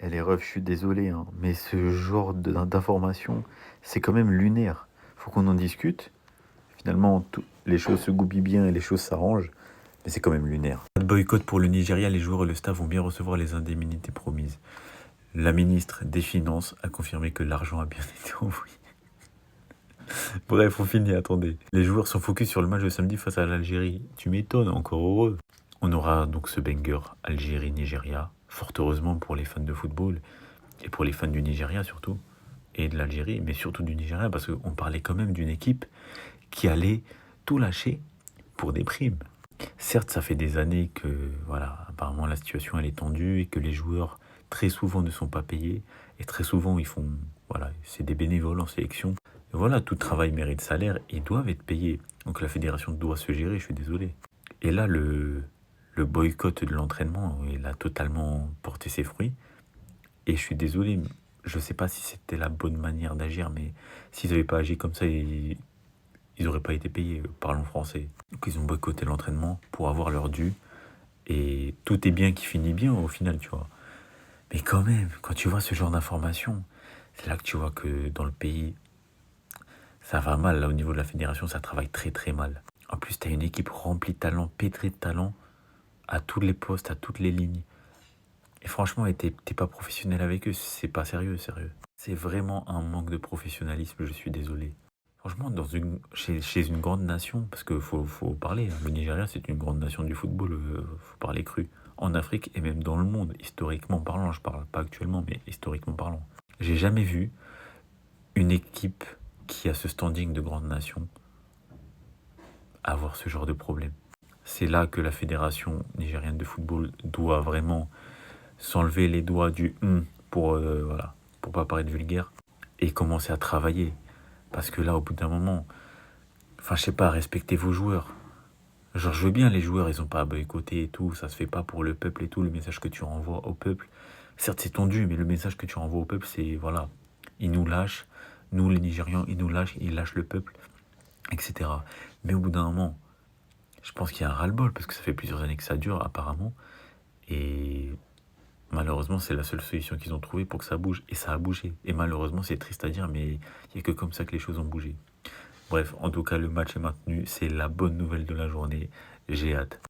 Les refs, je suis désolé, hein, mais ce genre d'information, c'est quand même lunaire. Faut qu'on en discute. Finalement, les choses se goupillent bien et les choses s'arrangent, mais c'est quand même lunaire. Pas de boycott pour le Nigeria, les joueurs et le staff vont bien recevoir les indemnités promises. La ministre des Finances a confirmé que l'argent a bien été envoyé. Bref, on finit, attendez. Les joueurs sont focus sur le match de samedi face à l'Algérie. Tu m'étonnes, encore heureux. On aura donc ce banger Algérie-Nigeria, fort heureusement pour les fans de football, et pour les fans du Nigeria surtout, et de l'Algérie, mais surtout du Nigeria, parce qu'on parlait quand même d'une équipe qui allait tout lâcher pour des primes. Certes, ça fait des années que, voilà, apparemment la situation elle est tendue et que les joueurs très souvent ne sont pas payés, et très souvent ils font, voilà, c'est des bénévoles en sélection. Et voilà, tout travail mérite salaire, ils doivent être payés. Donc la fédération doit se gérer, je suis désolé. Et là, le boycott de l'entraînement, il a totalement porté ses fruits. Et je suis désolé, je sais pas si c'était la bonne manière d'agir, mais s'ils n'avaient pas agi comme ça, ils n'auraient pas été payés, parlons français. Donc ils ont boycotté l'entraînement pour avoir leur dû. Et tout est bien qui finit bien au final, tu vois. Mais quand même, quand tu vois ce genre d'informations, c'est là que tu vois que dans le pays, ça va mal. Là, au niveau de la fédération, ça travaille très très mal. En plus, tu as une équipe remplie de talent, pétrie de talent, à tous les postes, à toutes les lignes. Et franchement, t'es pas professionnel avec eux, c'est pas sérieux, sérieux. C'est vraiment un manque de professionnalisme, je suis désolé. Franchement, chez une grande nation, parce qu'il faut parler, hein, le Nigeria c'est une grande nation du football, faut parler cru. En Afrique et même dans le monde, historiquement parlant, je parle pas actuellement, mais historiquement parlant. J'ai jamais vu une équipe qui a ce standing de grande nation avoir ce genre de problème. C'est là que la fédération nigérienne de football doit vraiment s'enlever les doigts du pour voilà, pour pas paraître vulgaire et commencer à travailler. Parce que là, au bout d'un moment, enfin, je sais pas, respectez vos joueurs. Genre, je veux bien les joueurs, ils ont pas à boycotter et tout, ça se fait pas pour le peuple et tout, le message que tu renvoies au peuple. Certes, c'est tendu, mais le message que tu renvoies au peuple, c'est, voilà, ils nous lâchent, nous les Nigérians, ils nous lâchent, ils lâchent le peuple, etc. Mais au bout d'un moment, je pense qu'il y a un ras-le-bol, parce que ça fait plusieurs années que ça dure, apparemment, et malheureusement, c'est la seule solution qu'ils ont trouvée pour que ça bouge. Et ça a bougé. Et malheureusement, c'est triste à dire, mais il n'y a que comme ça que les choses ont bougé. Bref, en tout cas, le match est maintenu. C'est la bonne nouvelle de la journée. J'ai hâte.